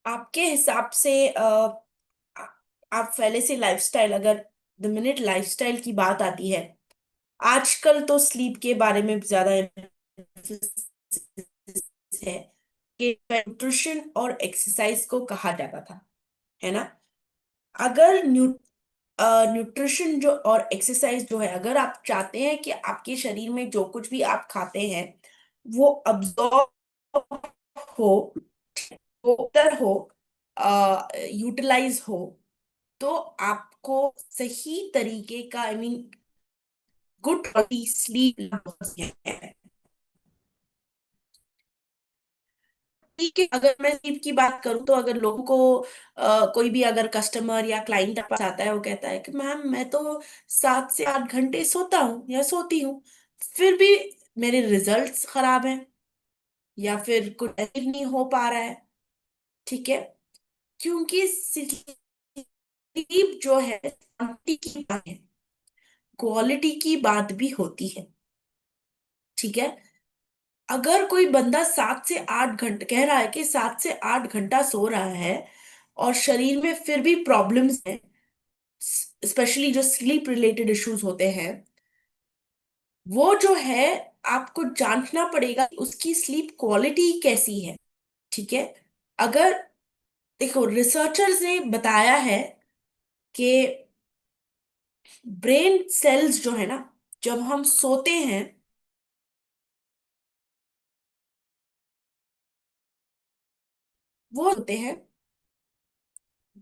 आपके हिसाब से आ- आप पहले से लाइफस्टाइल, अगर द मिनट लाइफस्टाइल की बात आती है, आजकल तो स्लीप के बारे में ज्यादा emphasis है कि न्यूट्रिशन और एक्सरसाइज को कहा जाता था, है ना। अगर न्यूट्रिशन जो और एक्सरसाइज जो है, अगर आप चाहते हैं कि आपके शरीर में जो कुछ भी आप खाते हैं वो अब्जॉर्ब हो, बेहतर हो, यूटिलाइज हो, तो आपको सही तरीके का, I mean good quality sleep है। ठीक है, अगर मैं स्लीप की बात करूं तो अगर लोगों को कोई भी अगर कस्टमर या क्लाइंट पास आता है, वो कहता है कि मैम मैं तो 7 से 8 घंटे सोता हूँ या सोती हूँ, फिर भी मेरे रिजल्ट्स खराब हैं या फिर कुछ अचीव नहीं हो पा रहा है। ठीक है, क्योंकि स्लीप जो है क्वांटिटी की बात है, क्वालिटी की बात भी होती है। ठीक है, अगर कोई बंदा 7 से 8 घंटे कह रहा है कि 7 से 8 घंटा सो रहा है और शरीर में फिर भी प्रॉब्लम्स हैं, स्पेशली जो स्लीप रिलेटेड इश्यूज होते हैं, वो जो है आपको जांचना पड़ेगा कि उसकी स्लीप क्वालिटी कैसी है। ठीक है, अगर देखो रिसर्चर्स ने बताया है कि ब्रेन सेल्स जो है ना, जब हम सोते हैं वो होते हैं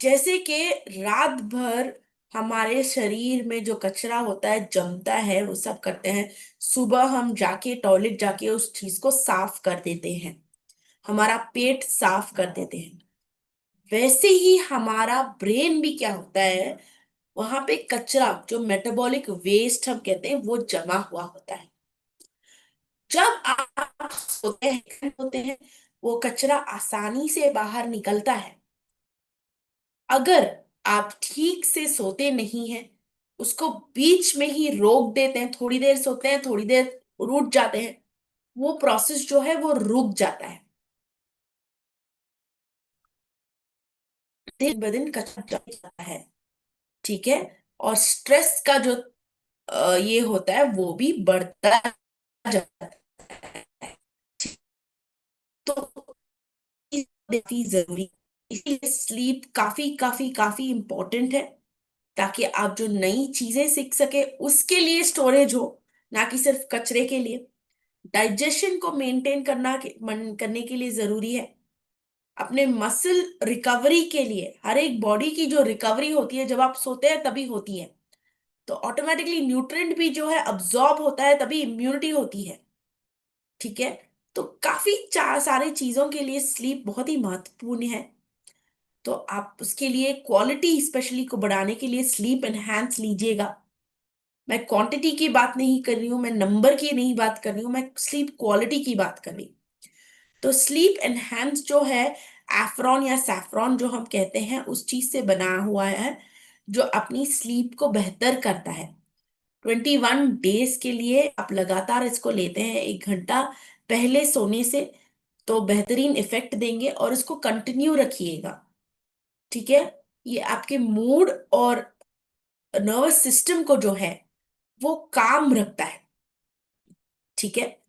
जैसे कि रात भर हमारे शरीर में जो कचरा होता है जमता है, वो सब करते हैं, सुबह हम जाके टॉयलेट जाके उस चीज को साफ कर देते हैं, हमारा पेट साफ कर देते हैं। वैसे ही हमारा ब्रेन भी क्या होता है, वहां पे कचरा जो मेटाबॉलिक वेस्ट हम कहते हैं वो जमा हुआ होता है। जब आप सोते हैं वो कचरा आसानी से बाहर निकलता है। अगर आप ठीक से सोते नहीं हैं, उसको बीच में ही रोक देते हैं, थोड़ी देर सोते हैं थोड़ी देर उठ जाते हैं, वो प्रोसेस जो है वो रुक जाता है, दिन ब दिन कचरा जम जाता है। ठीक है, और स्ट्रेस का जो ये होता है वो भी बढ़ता जाता है। तो काफी जरूरी, इसलिए स्लीप काफी काफी काफी इंपॉर्टेंट है, ताकि आप जो नई चीजें सीख सके उसके लिए स्टोरेज हो, ना कि सिर्फ कचरे के लिए। डाइजेशन को मेंटेन करने के लिए जरूरी है। अपने मसल रिकवरी के लिए, हर एक बॉडी की जो रिकवरी होती है जब आप सोते हैं तभी होती है, तो ऑटोमेटिकली न्यूट्रिएंट भी जो है अब्जॉर्ब होता है, तभी इम्यूनिटी होती है। ठीक है, तो काफी चार सारी चीजों के लिए स्लीप बहुत ही महत्वपूर्ण है। तो आप उसके लिए क्वालिटी स्पेशली को बढ़ाने के लिए स्लीप एनहांस लीजिएगा। मैं क्वांटिटी की बात नहीं कर रही हूँ, मैं नंबर की नहीं बात कर रही हूँ, मैं स्लीप क्वालिटी की बात कर रही हूँ। तो स्लीप एनहांस जो है, एफ्रॉन या सैफरॉन जो हम कहते हैं उस चीज से बना हुआ है, जो अपनी स्लीप को बेहतर करता है। 21 डेज के लिए आप लगातार इसको लेते हैं, 1 घंटा पहले सोने से, तो बेहतरीन इफेक्ट देंगे, और इसको कंटिन्यू रखिएगा। ठीक है, ये आपके मूड और नर्वस सिस्टम को जो है वो काम रखता है। ठीक है,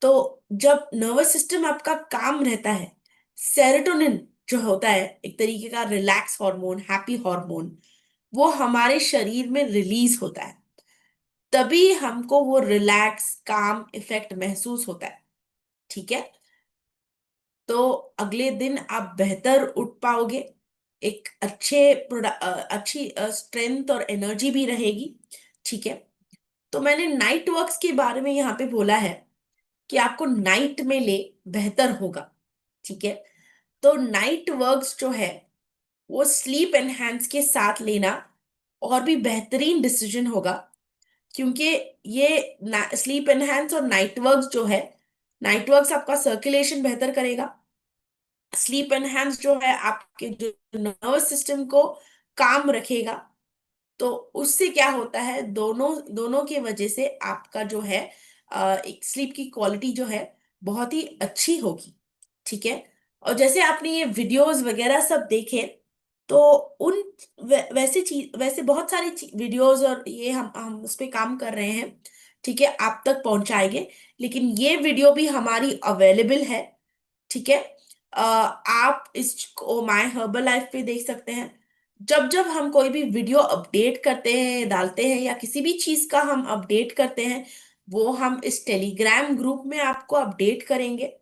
तो जब नर्वस सिस्टम आपका काम रहता है, सेरोटोनिन जो होता है एक तरीके का रिलैक्स हार्मोन, हैप्पी हार्मोन, वो हमारे शरीर में रिलीज होता है, तभी हमको वो रिलैक्स काम इफेक्ट महसूस होता है। ठीक है, तो अगले दिन आप बेहतर उठ पाओगे, एक अच्छी स्ट्रेंथ और एनर्जी भी रहेगी। ठीक है, तो मैंने नाइट वर्क्स के बारे में यहाँ पे बोला है कि आपको नाइट में ले बेहतर होगा। ठीक है, तो नाइट वर्क्स जो है वो स्लीप एनहांस के साथ लेना और भी बेहतरीन डिसीजन होगा, क्योंकि ये स्लीप एनहांस और नाइट वर्क्स जो है, नाइट वर्क्स आपका सर्कुलेशन बेहतर करेगा, स्लीप एनहांस जो है आपके जो नर्वस सिस्टम को काम रखेगा। तो उससे क्या होता है, दोनों दोनों की वजह से आपका जो है एक स्लीप की क्वालिटी जो है बहुत ही अच्छी होगी। ठीक है, और जैसे आपने ये वीडियोस वगैरह सब देखे, तो उन वैसे चीज, वैसे बहुत सारी वीडियोस और ये हम उस पे काम कर रहे हैं, ठीक है, आप तक पहुंचाएंगे। लेकिन ये वीडियो भी हमारी अवेलेबल है, ठीक है। आप इसको माय हर्बल लाइफ पे देख सकते हैं। जब जब हम कोई भी वीडियो अपडेट करते हैं, डालते हैं, या किसी भी चीज का हम अपडेट करते हैं, वो हम इस टेलीग्राम ग्रुप में आपको अपडेट करेंगे।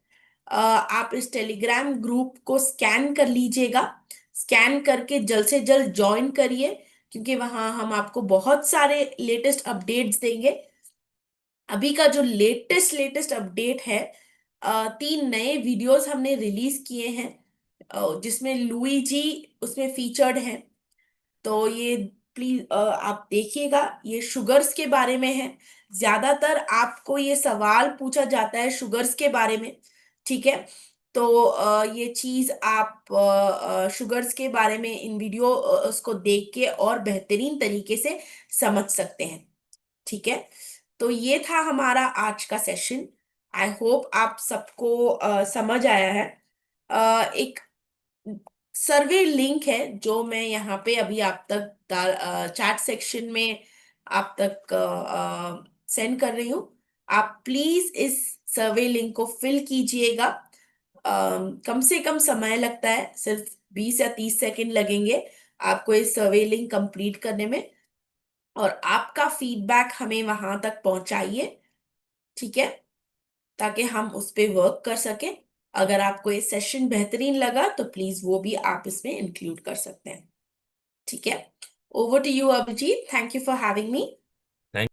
आप इस टेलीग्राम ग्रुप को स्कैन कर लीजिएगा। स्कैन करके जल्द से जल्द ज्वाइन करिए, क्योंकि वहां हम आपको बहुत सारे लेटेस्ट अपडेट्स देंगे। अभी का जो लेटेस्ट लेटेस्ट अपडेट है, 3 नए वीडियोस हमने रिलीज किए हैं, जिसमें लुई जी उसमें फीचर्ड हैं। तो ये प्लीज आप देखिएगा, ये शुगर्स के बारे में है। ज्यादातर आपको ये सवाल पूछा जाता है शुगर्स के बारे में, ठीक है। तो ये चीज आप शुगर्स के बारे में इन वीडियो उसको देख के और बेहतरीन तरीके से समझ सकते हैं, ठीक है। तो ये था हमारा आज का सेशन। आई होप आप सबको समझ आया है। एक सर्वे लिंक है जो मैं यहाँ पे अभी आप तक चैट सेक्शन में आप तक सेंड कर रही हूँ। आप प्लीज इस सर्वे लिंक को फिल कीजिएगा। कम से कम समय लगता है, सिर्फ 20 या 30 सेकंड लगेंगे आपको इस सर्वे लिंक कंप्लीट करने में। और आपका फीडबैक हमें वहां तक पहुंचाइए, ठीक है, ताकि हम उस पे वर्क कर सकें। अगर आपको ये सेशन बेहतरीन लगा तो प्लीज वो भी आप इसमें इंक्लूड कर सकते हैं, ठीक है। Over to you Abhijeet, thank you for having me.